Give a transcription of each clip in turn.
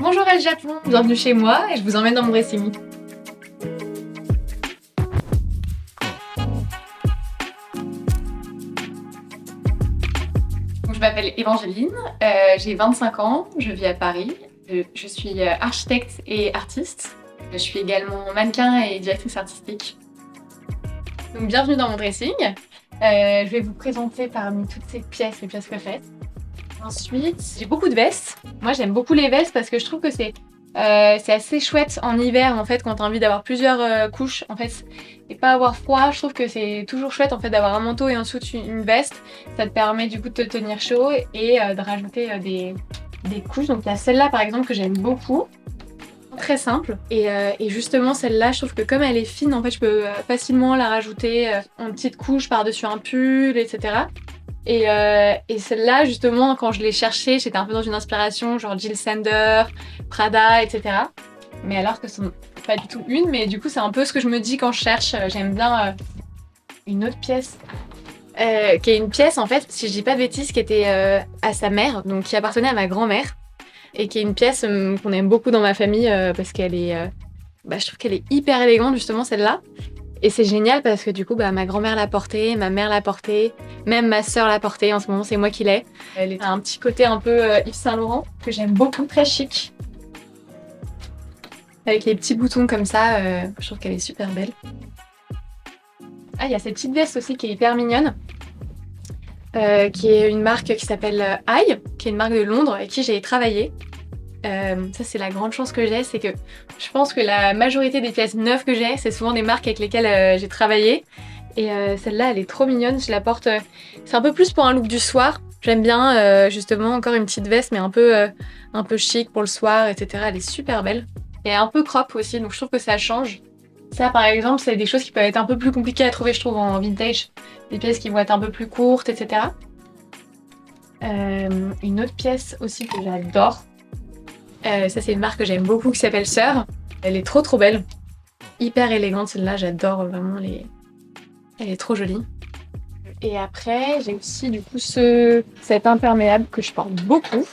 Bonjour El Japon, bienvenue chez moi et je vous emmène dans mon dressing. Donc, je m'appelle Évangeline, j'ai 25 ans, je vis à Paris, je suis architecte et artiste. Je suis également mannequin et directrice artistique. Donc bienvenue dans mon dressing. Je vais vous présenter parmi toutes ces pièces, les pièces que je fais. Ensuite, j'ai beaucoup de vestes. Moi, j'aime beaucoup les vestes parce que je trouve que c'est assez chouette en hiver, en fait, quand t'as envie d'avoir plusieurs couches, en fait, et pas avoir froid. Je trouve que c'est toujours chouette, en fait, d'avoir un manteau et en dessous une veste. Ça te permet, du coup, de te tenir chaud et de rajouter des couches. Donc, il y a celle-là, par exemple, que j'aime beaucoup. Très simple. Et justement, celle-là, je trouve que comme elle est fine, en fait, je peux facilement la rajouter en petite couche par-dessus un pull, etc. Et celle-là, justement, quand je l'ai cherchée, j'étais un peu dans une inspiration, genre Jill Sander, Prada, etc. Mais alors que ce n'est pas du tout une, mais du coup, c'est un peu ce que je me dis quand je cherche. J'aime bien une autre pièce, qui est une pièce, en fait, si je dis pas de bêtises, qui était à sa mère, donc qui appartenait à ma grand-mère, et qui est une pièce qu'on aime beaucoup dans ma famille, parce qu'elle est... je trouve qu'elle est hyper élégante, justement, celle-là. Et c'est génial parce que du coup, ma grand-mère l'a portée, ma mère l'a portée, même ma sœur l'a portée. En ce moment, c'est moi qui l'ai. Elle a un petit côté un peu Yves Saint Laurent que j'aime beaucoup, très chic. Avec les petits boutons comme ça, je trouve qu'elle est super belle. Ah, il y a cette petite veste aussi qui est hyper mignonne, qui est une marque qui s'appelle Aïe, qui est une marque de Londres avec qui j'ai travaillé. Ça, c'est la grande chance que j'ai, c'est que je pense que la majorité des pièces neuves que j'ai, c'est souvent des marques avec lesquelles j'ai travaillé. Et celle-là, elle est trop mignonne, je la porte... c'est un peu plus pour un look du soir. J'aime bien, justement, encore une petite veste, mais un peu chic pour le soir, etc. Elle est super belle. Et un peu crop aussi, donc je trouve que ça change. Ça, par exemple, c'est des choses qui peuvent être un peu plus compliquées à trouver, je trouve, en vintage. Des pièces qui vont être un peu plus courtes, etc. Une autre pièce aussi que j'adore, ça c'est une marque que j'aime beaucoup qui s'appelle Sœur. Elle est trop belle. Hyper élégante celle-là, j'adore vraiment les... Elle est trop jolie. Et après, j'ai aussi du coup cet imperméable que je porte beaucoup,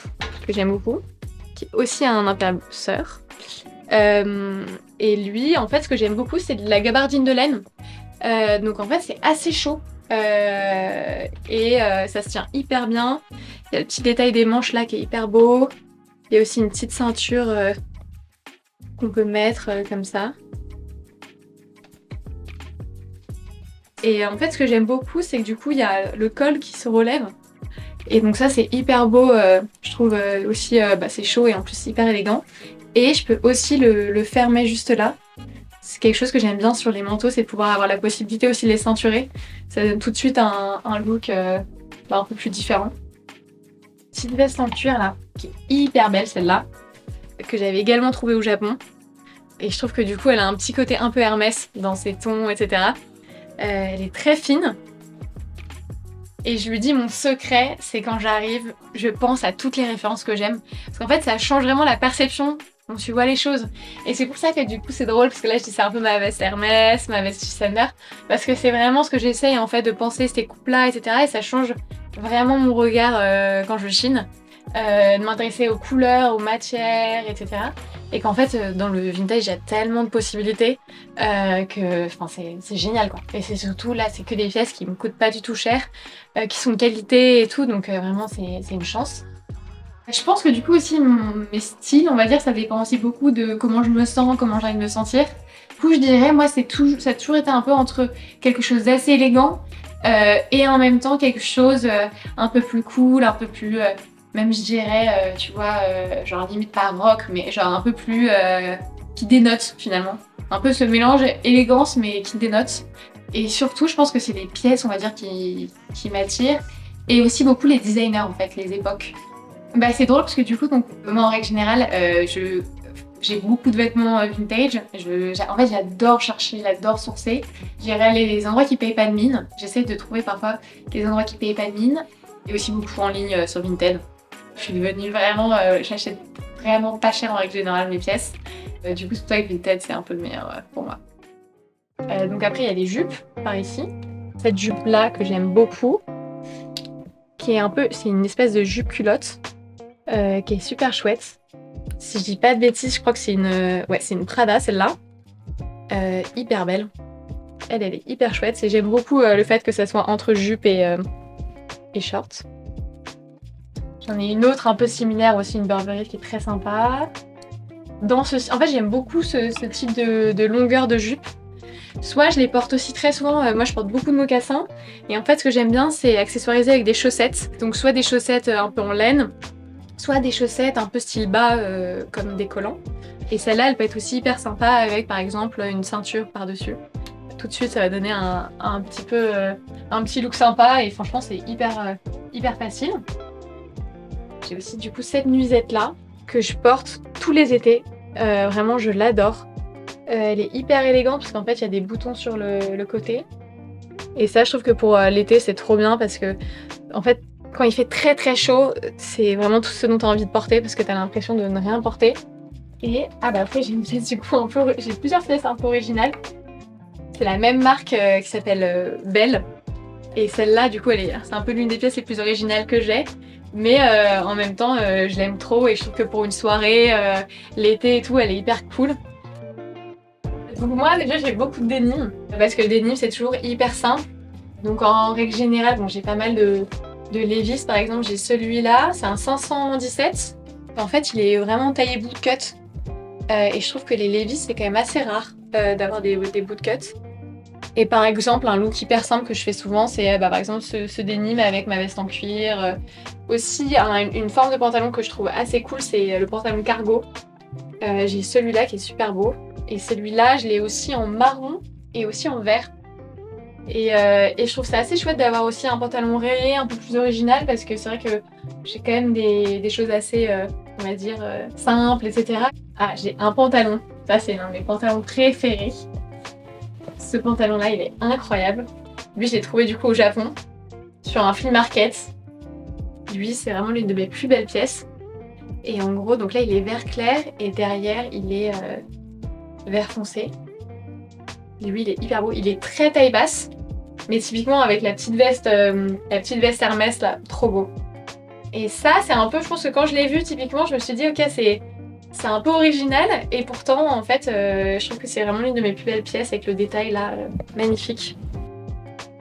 que j'aime beaucoup, qui est aussi un imperméable Sœur. Et lui, en fait, ce que j'aime beaucoup, c'est de la gabardine de laine. Donc en fait, c'est assez chaud. Ça se tient hyper bien. Il y a le petit détail des manches là qui est hyper beau. Il y a aussi une petite ceinture qu'on peut mettre comme ça. Et en fait, ce que j'aime beaucoup, c'est que du coup, il y a le col qui se relève. Et donc ça, c'est hyper beau. Je trouve aussi, c'est chaud et en plus hyper élégant. Et je peux aussi le fermer juste là. C'est quelque chose que j'aime bien sur les manteaux, c'est de pouvoir avoir la possibilité aussi de les ceinturer. Ça donne tout de suite un look un peu plus différent. Petite veste en cuir là, qui est hyper belle celle-là, que j'avais également trouvée au Japon. Et je trouve que du coup, elle a un petit côté un peu Hermès dans ses tons, etc. Elle est très fine. Et je lui dis mon secret, c'est quand j'arrive, je pense à toutes les références que j'aime. Parce qu'en fait, ça change vraiment la perception dont tu vois les choses. Et c'est pour ça que du coup, c'est drôle, parce que là, je dis c'est un peu ma veste Hermès, ma veste Sander, parce que c'est vraiment ce que j'essaye en fait de penser ces coupes-là, etc. Et ça change vraiment mon regard quand je chine. De m'intéresser aux couleurs, aux matières, etc. Et qu'en fait, dans le vintage, il y a tellement de possibilités que c'est génial, quoi. Et c'est surtout, là, c'est que des pièces qui me coûtent pas du tout cher, qui sont de qualité et tout, donc vraiment, c'est une chance. Je pense que du coup aussi, mes styles, on va dire, ça dépend aussi beaucoup de comment je me sens, comment j'ai envie de me sentir. Du coup, je dirais, moi, ça a toujours été un peu entre quelque chose d'assez élégant et en même temps quelque chose un peu plus cool, un peu plus... même je dirais, tu vois, genre limite pas rock, mais genre un peu plus qui dénote finalement. Un peu ce mélange élégance mais qui dénote. Et surtout, je pense que c'est les pièces, on va dire, qui m'attirent. Et aussi beaucoup les designers, en fait, les époques. C'est drôle parce que du coup, donc, moi en règle générale, j'ai beaucoup de vêtements vintage. En fait, j'adore chercher, j'adore sourcer. J'irai les endroits qui payent pas de mine. J'essaie de trouver parfois les endroits qui payent pas de mine. Et aussi beaucoup en ligne sur Vinted. Je suis devenue vraiment... j'achète vraiment pas cher en règle générale mes pièces. Du coup, c'est pour ça que Vinted, c'est un peu le meilleur pour moi. Donc après, il y a les jupes, par ici. Cette jupe-là que j'aime beaucoup, qui est un peu... C'est une espèce de jupe culotte, qui est super chouette. Si je dis pas de bêtises, je crois que c'est une Prada celle-là. Hyper belle. Elle est hyper chouette et j'aime beaucoup le fait que ça soit entre jupe et short. J'en ai une autre un peu similaire aussi, une Burberry qui est très sympa. En fait, j'aime beaucoup ce type de longueur de jupe. Soit je les porte aussi très souvent, moi je porte beaucoup de mocassins. Et en fait, ce que j'aime bien, c'est accessoiriser avec des chaussettes. Donc soit des chaussettes un peu en laine, soit des chaussettes un peu style bas comme des collants. Et celle-là, elle peut être aussi hyper sympa avec par exemple une ceinture par-dessus. Tout de suite, ça va donner un petit peu un petit look sympa et franchement, c'est hyper facile. J'ai aussi du coup cette nuisette-là que je porte tous les étés. Vraiment, je l'adore. Elle est hyper élégante parce qu'en fait, il y a des boutons sur le côté. Et ça, je trouve que pour l'été, c'est trop bien parce que, en fait, quand il fait très chaud, c'est vraiment tout ce dont tu as envie de porter parce que tu as l'impression de ne rien porter. Et après, j'ai une pièce du coup j'ai plusieurs pièces un peu originales. C'est la même marque qui s'appelle Belle. Et celle-là, du coup, c'est un peu l'une des pièces les plus originales que j'ai. Mais en même temps, je l'aime trop et je trouve que pour une soirée, l'été et tout, elle est hyper cool. Donc moi, déjà, j'ai beaucoup de denim. Parce que le denim, c'est toujours hyper simple. Donc en règle générale, bon, j'ai pas mal de Levi's, par exemple. J'ai celui-là, c'est un 517. En fait, il est vraiment taillé bootcut. Et je trouve que les Levi's, c'est quand même assez rare d'avoir des bootcuts. Et par exemple, un look hyper simple que je fais souvent, c'est par exemple ce denim avec ma veste en cuir. Aussi, une forme de pantalon que je trouve assez cool, c'est le pantalon cargo. J'ai celui-là qui est super beau. Et celui-là, je l'ai aussi en marron et aussi en vert. Et je trouve ça assez chouette d'avoir aussi un pantalon rayé un peu plus original parce que c'est vrai que j'ai quand même des choses assez, on va dire, simples, etc. Ah, j'ai un pantalon. Ça, c'est l'un de mes pantalons préférés. Ce pantalon-là, il est incroyable. Lui, je l'ai trouvé du coup au Japon, sur un flea market. Lui, c'est vraiment l'une de mes plus belles pièces. Et en gros, donc là, il est vert clair et derrière, il est vert foncé. Lui, il est hyper beau. Il est très taille basse, mais typiquement avec la petite veste Hermès là, trop beau. Et ça, c'est un peu, je pense que quand je l'ai vu, typiquement, je me suis dit, ok, c'est un peu original et pourtant, en fait, je trouve que c'est vraiment l'une de mes plus belles pièces avec le détail là, magnifique.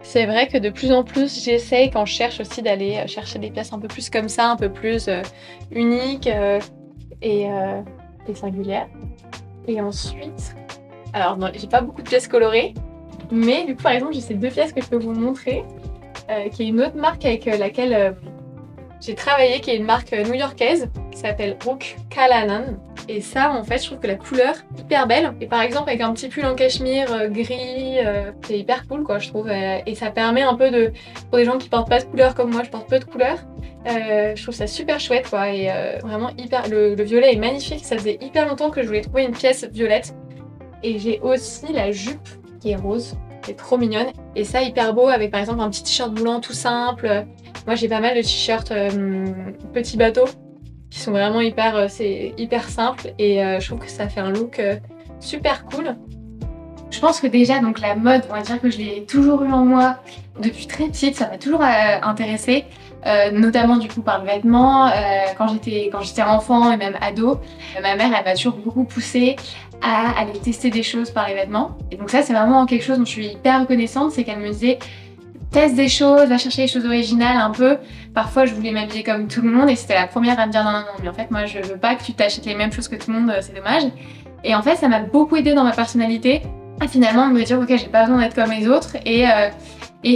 C'est vrai que de plus en plus, j'essaye quand je cherche aussi d'aller chercher des pièces un peu plus comme ça, un peu plus uniques et singulières. Et ensuite, alors non, j'ai pas beaucoup de pièces colorées, mais du coup, par exemple, j'ai ces deux pièces que je peux vous montrer, qui est une autre marque avec laquelle j'ai travaillé, qui est une marque new-yorkaise, qui s'appelle Brooke Callanan. Et ça, en fait, je trouve que la couleur est hyper belle. Et par exemple, avec un petit pull en cachemire gris, c'est hyper cool, quoi, je trouve. Et ça permet un peu pour des gens qui portent pas de couleur comme moi, je porte peu de couleur, je trouve ça super chouette, quoi. Et vraiment hyper. Le violet est magnifique. Ça faisait hyper longtemps que je voulais trouver une pièce violette. Et j'ai aussi la jupe qui est rose. C'est trop mignonne. Et ça, hyper beau avec par exemple un petit t-shirt blanc tout simple. Moi, j'ai pas mal de t-shirts petits bateaux qui sont vraiment c'est hyper simple et je trouve que ça fait un look super cool. Je pense que déjà, donc la mode, on va dire que je l'ai toujours eu en moi depuis très petite, ça m'a toujours intéressée, notamment du coup par le vêtement. Quand j'étais enfant et même ado, ma mère, elle m'a toujours beaucoup poussée à aller tester des choses par les vêtements. Et donc ça, c'est vraiment quelque chose dont je suis hyper reconnaissante, c'est qu'elle me disait teste des choses, va chercher des choses originales un peu. Parfois, je voulais m'habiller comme tout le monde et c'était la première à me dire non, mais en fait, moi, je veux pas que tu t'achètes les mêmes choses que tout le monde, c'est dommage. Et en fait, ça m'a beaucoup aidée dans ma personnalité à finalement me dire, ok, j'ai pas besoin d'être comme les autres et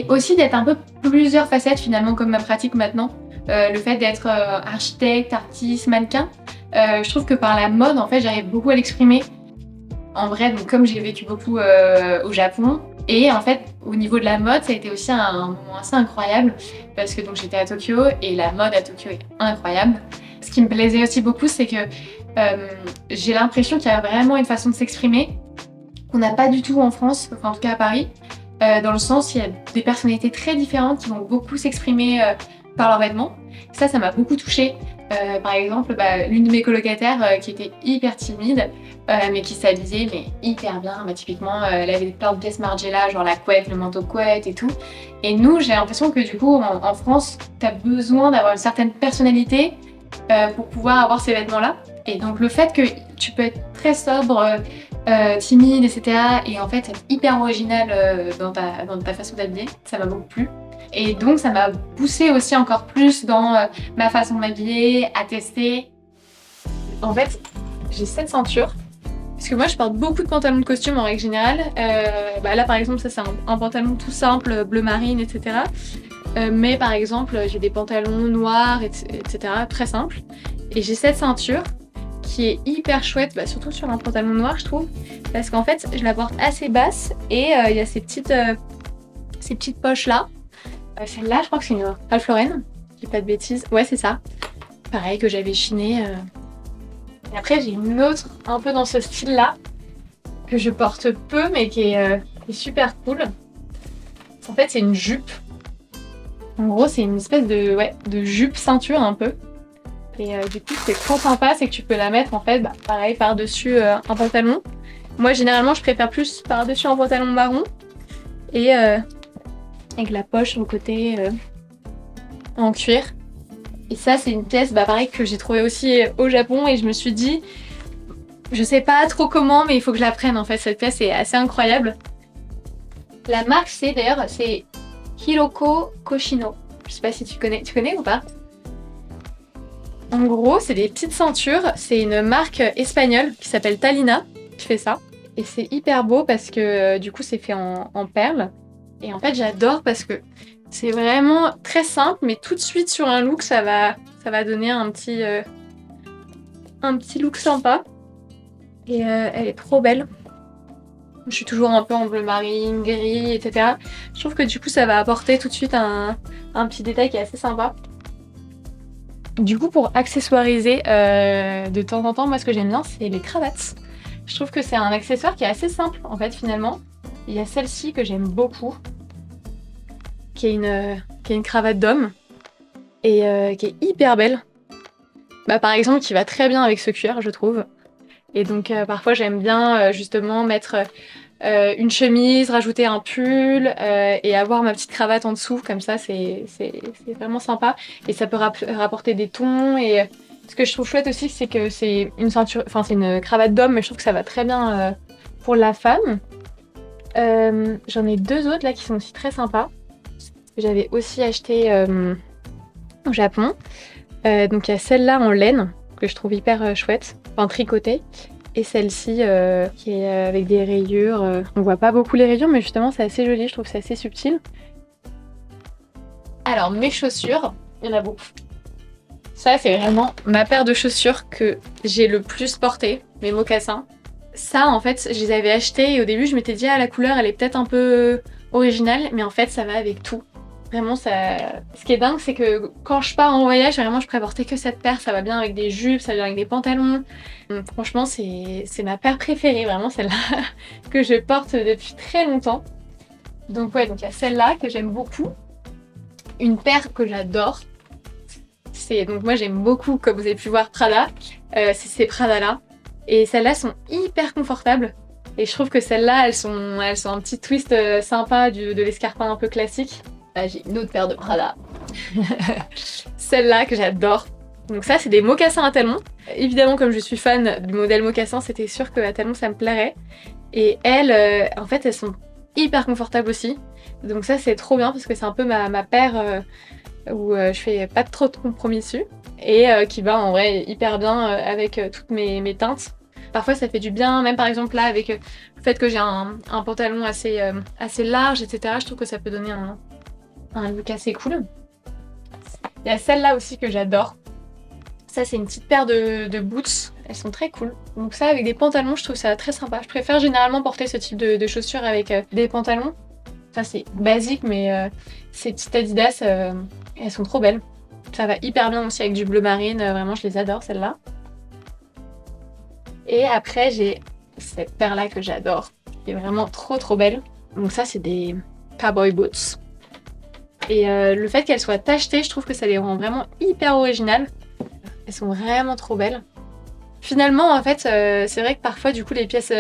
aussi d'être un peu plusieurs facettes finalement comme ma pratique maintenant. Le fait d'être architecte, artiste, mannequin, je trouve que par la mode, en fait, j'arrive beaucoup à l'exprimer. En vrai, donc comme j'ai vécu beaucoup au Japon, et en fait, au niveau de la mode, ça a été aussi un moment assez incroyable parce que donc j'étais à Tokyo et la mode à Tokyo est incroyable. Ce qui me plaisait aussi beaucoup, c'est que j'ai l'impression qu'il y a vraiment une façon de s'exprimer qu'on n'a pas du tout en France, enfin en tout cas à Paris, dans le sens il y a des personnalités très différentes qui vont beaucoup s'exprimer par leurs vêtements. Ça m'a beaucoup touchée. Par exemple, l'une de mes colocataires qui était hyper timide, mais qui s'habillait mais hyper bien. Typiquement, elle avait plein de pièces Margiela, genre la couette, le manteau couette et tout. Et nous, j'ai l'impression que du coup, en France, t'as besoin d'avoir une certaine personnalité pour pouvoir avoir ces vêtements-là. Et donc le fait que tu peux être très sobre, timide, etc. et en fait être hyper original dans ta façon d'habiller, ça m'a beaucoup plu. Et donc ça m'a poussée aussi encore plus dans ma façon de m'habiller, à tester. En fait, j'ai cette ceinture. Parce que moi je porte beaucoup de pantalons de costume en règle générale. Là par exemple ça c'est un pantalon tout simple, bleu marine, etc. Mais par exemple j'ai des pantalons noirs, etc. très simples. Et j'ai cette ceinture qui est hyper chouette, surtout sur un pantalon noir je trouve. Parce qu'en fait je la porte assez basse et il y a ces petites poches là. Celle-là je crois que c'est une Ralph Lauren, je dis pas de bêtises. Ouais c'est ça. Pareil que j'avais chiné. Et après j'ai une autre un peu dans ce style là que je porte peu mais qui est super cool. En fait c'est une jupe. En gros c'est une espèce de jupe ceinture un peu. Et du coup c'est trop sympa, c'est que tu peux la mettre en fait pareil par-dessus un pantalon. Moi généralement je préfère plus par-dessus un pantalon marron et avec la poche au côté en cuir. Et ça c'est une pièce pareil que j'ai trouvée aussi au Japon et je me suis dit je sais pas trop comment mais il faut que je la prenne en fait, cette pièce est assez incroyable. La marque c'est Hiroko Koshino. Je sais pas si tu connais ou pas? En gros c'est des petites ceintures, c'est une marque espagnole qui s'appelle Talina qui fait ça. Et c'est hyper beau parce que du coup c'est fait en perles. Et en fait j'adore parce que c'est vraiment très simple, mais tout de suite sur un look, ça va donner un petit look sympa. Et elle est trop belle. Je suis toujours un peu en bleu marine, gris, etc. Je trouve que du coup, ça va apporter tout de suite un petit détail qui est assez sympa. Du coup, pour accessoiriser de temps en temps, moi ce que j'aime bien, c'est les cravates. Je trouve que c'est un accessoire qui est assez simple, en fait, finalement. Il y a celle-ci que j'aime beaucoup, qui est une cravate d'homme et qui est hyper belle. Par exemple, qui va très bien avec ce cuir, je trouve. Et donc parfois j'aime bien justement mettre une chemise, rajouter un pull et avoir ma petite cravate en dessous, comme ça c'est vraiment sympa. Et ça peut rapporter des tons. Et ce que je trouve chouette aussi, c'est que c'est une ceinture, enfin c'est une cravate d'homme, mais je trouve que ça va très bien pour la femme. J'en ai deux autres là qui sont aussi très sympas. J'avais aussi acheté au Japon. Donc il y a celle-là en laine que je trouve hyper chouette, enfin tricotée, et celle-ci qui est avec des rayures. On voit pas beaucoup les rayures, mais justement c'est assez joli, je trouve que c'est assez subtil. Alors mes chaussures, il y en a beaucoup. Ça c'est vraiment ma paire de chaussures que j'ai le plus portée, mes mocassins. Ça en fait je les avais achetés et au début je m'étais dit la couleur elle est peut-être un peu originale, mais en fait ça va avec tout. Vraiment, ça... Ce qui est dingue, c'est que quand je pars en voyage, vraiment, je pourrais porter que cette paire. Ça va bien avec des jupes, ça va bien avec des pantalons. Donc, franchement, c'est ma paire préférée, vraiment, celle-là, que je porte depuis très longtemps. Donc ouais, donc il y a celle-là que j'aime beaucoup. Une paire que j'adore. Donc moi, j'aime beaucoup, comme vous avez pu voir, Prada. C'est ces Prada-là. Et celles-là sont hyper confortables. Et je trouve que celles-là, elles sont un petit twist sympa de l'escarpin un peu classique. Là, j'ai une autre paire de Prada. Celle-là que j'adore. Donc ça, c'est des mocassins à talons. Évidemment, comme je suis fan du modèle mocassin, c'était sûr qu'à talons, ça me plairait. Et elles, en fait, elles sont hyper confortables aussi. Donc ça, c'est trop bien parce que c'est un peu ma paire où je fais pas trop de compromis dessus. Et qui va en vrai hyper bien avec toutes mes teintes. Parfois, ça fait du bien, même par exemple là, avec le fait que j'ai un pantalon assez large, etc. Je trouve que ça peut donner un look assez cool. Il y a celle-là aussi que j'adore. Ça, c'est une petite paire de boots. Elles sont très cool. Donc ça, avec des pantalons, je trouve ça très sympa. Je préfère généralement porter ce type de chaussures avec des pantalons. Ça, c'est basique, mais ces petites Adidas, elles sont trop belles. Ça va hyper bien aussi avec du bleu marine. Vraiment, je les adore, celles-là. Et après, j'ai cette paire-là que j'adore. Qui est vraiment trop belle. Donc ça, c'est des cowboy boots. Et le fait qu'elles soient tachetées, je trouve que ça les rend vraiment hyper originales. Elles sont vraiment trop belles. Finalement, en fait, c'est vrai que parfois, du coup, les pièces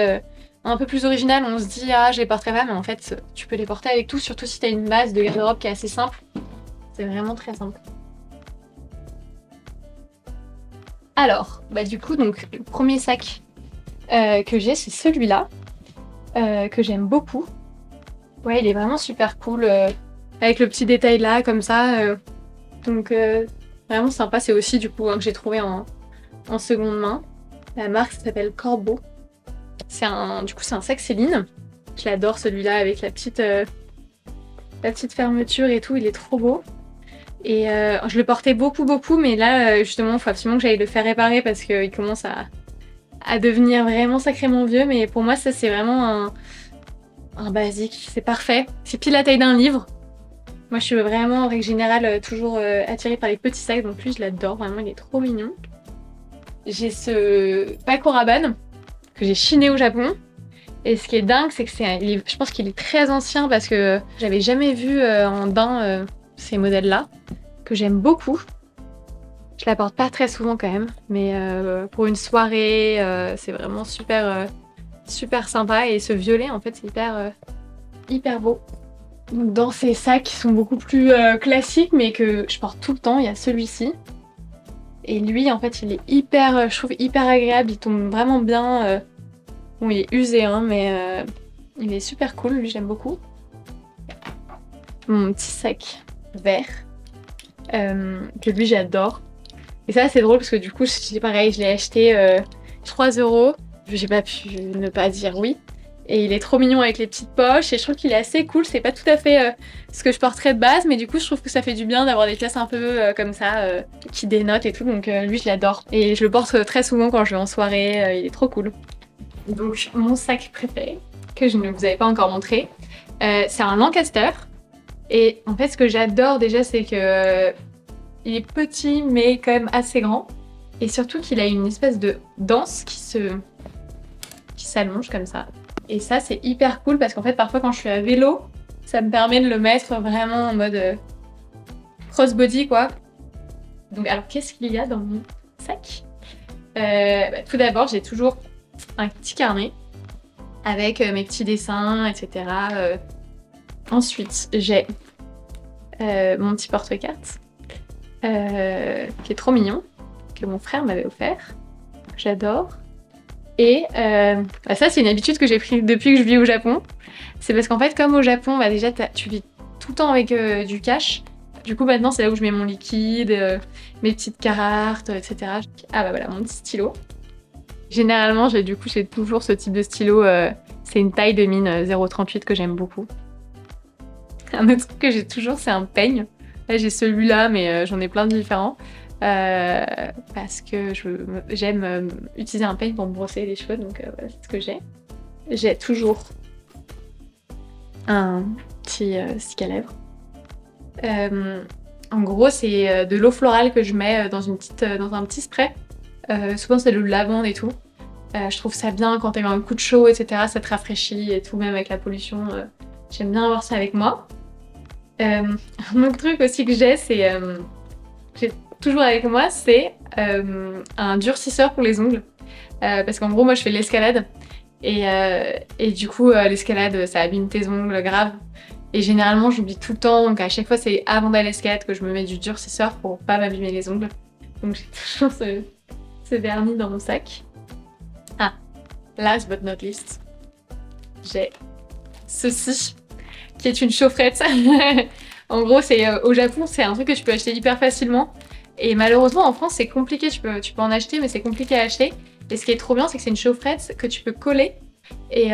un peu plus originales, on se dit « Ah, je les porterai pas », mais en fait, tu peux les porter avec tout, surtout si t'as une base de garde-robe qui est assez simple. C'est vraiment très simple. Alors, bah du coup, donc le premier sac que j'ai, c'est celui-là, que j'aime beaucoup. Ouais, il est vraiment super cool, avec le petit détail là, comme ça. Donc vraiment sympa. C'est aussi du coup que j'ai trouvé en seconde main. La marque s'appelle Corbeau. Du coup, c'est un sac Céline. Je l'adore celui-là avec la petite fermeture et tout. Il est trop beau. Et je le portais beaucoup, mais là justement, il faut absolument que j'aille le faire réparer parce qu'il commence à devenir vraiment sacrément vieux. Mais pour moi, ça c'est vraiment un basique. C'est parfait. C'est pile la taille d'un livre. Moi, je suis vraiment, en règle générale, toujours attirée par les petits sacs, donc lui, je l'adore, vraiment, il est trop mignon. J'ai ce Paco Rabanne que j'ai chiné au Japon. Et ce qui est dingue, c'est que je pense qu'il est très ancien parce que j'avais jamais vu en daim ces modèles-là, que j'aime beaucoup. Je la porte pas très souvent quand même, mais pour une soirée, c'est vraiment super sympa. Et ce violet, en fait, c'est hyper beau. Donc dans ces sacs qui sont beaucoup plus classiques, mais que je porte tout le temps, il y a celui-ci. Et lui, en fait, il est je trouve hyper agréable, il tombe vraiment bien. Bon, il est usé, hein, mais il est super cool, lui, j'aime beaucoup. Mon petit sac vert, que lui, j'adore. Et ça, c'est drôle parce que du coup, c'est pareil, je l'ai acheté 3 €. J'ai pas pu ne pas dire oui. Et il est trop mignon avec les petites poches et je trouve qu'il est assez cool. C'est pas tout à fait ce que je porterais de base, mais du coup je trouve que ça fait du bien d'avoir des pièces un peu comme ça qui dénotent et tout. Donc lui je l'adore et je le porte très souvent quand je vais en soirée. Il est trop cool. Donc mon sac préféré que je ne vous avais pas encore montré, c'est un Lancaster. Et en fait ce que j'adore déjà c'est que il est petit mais quand même assez grand et surtout qu'il a une espèce de danse qui s'allonge comme ça. Et ça, c'est hyper cool parce qu'en fait, parfois, quand je suis à vélo, ça me permet de le mettre vraiment en mode crossbody, quoi. Donc, alors, qu'est-ce qu'il y a dans mon sac? Tout d'abord, j'ai toujours un petit carnet avec mes petits dessins, etc. Ensuite, j'ai mon petit porte-cartes qui est trop mignon, que mon frère m'avait offert. J'adore. Et ça, c'est une habitude que j'ai prise depuis que je vis au Japon. C'est parce qu'en fait, comme au Japon, déjà, tu vis tout le temps avec du cash. Du coup, maintenant, c'est là où je mets mon liquide, mes petites cartes, etc. Ah bah voilà, mon petit stylo. Généralement, j'ai toujours ce type de stylo. C'est une taille de mine 0,38 que j'aime beaucoup. Un autre truc que j'ai toujours, c'est un peigne. Là, j'ai celui-là, mais j'en ai plein de différents. Parce que j'aime utiliser un peigne pour me brosser les cheveux, donc voilà, c'est ce que j'ai. J'ai toujours un petit stick à lèvres. En gros, c'est de l'eau florale que je mets dans un petit spray. Souvent, c'est de lavande et tout. Je trouve ça bien quand t'as eu un coup de chaud, etc. Ça te rafraîchit et tout, même avec la pollution. J'aime bien avoir ça avec moi. Un autre truc aussi que j'ai toujours avec moi, c'est un durcisseur pour les ongles. Parce qu'en gros, moi, je fais de l'escalade. Et du coup, l'escalade, ça abîme tes ongles grave. Et généralement, j'oublie tout le temps. Donc à chaque fois, c'est avant d'aller à l'escalade que je me mets du durcisseur pour pas m'abîmer les ongles. Donc j'ai toujours ce vernis dans mon sac. Ah, last but not least, j'ai ceci, qui est une chaufferette. En gros, au Japon, c'est un truc que tu peux acheter hyper facilement. Et malheureusement, en France, c'est compliqué. Tu peux en acheter, mais c'est compliqué à acheter. Et ce qui est trop bien, c'est que c'est une chaufferette que tu peux coller. Et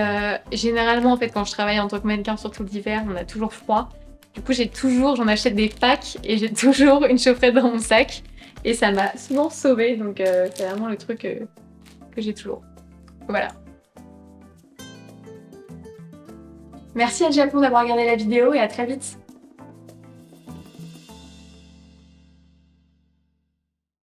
généralement, en fait, quand je travaille en tant que mannequin, surtout l'hiver, on a toujours froid. Du coup, j'en achète des packs et j'ai toujours une chaufferette dans mon sac. Et ça m'a souvent sauvée. Donc, c'est vraiment le truc que j'ai toujours. Voilà. Merci à Japon d'avoir regardé la vidéo et à très vite.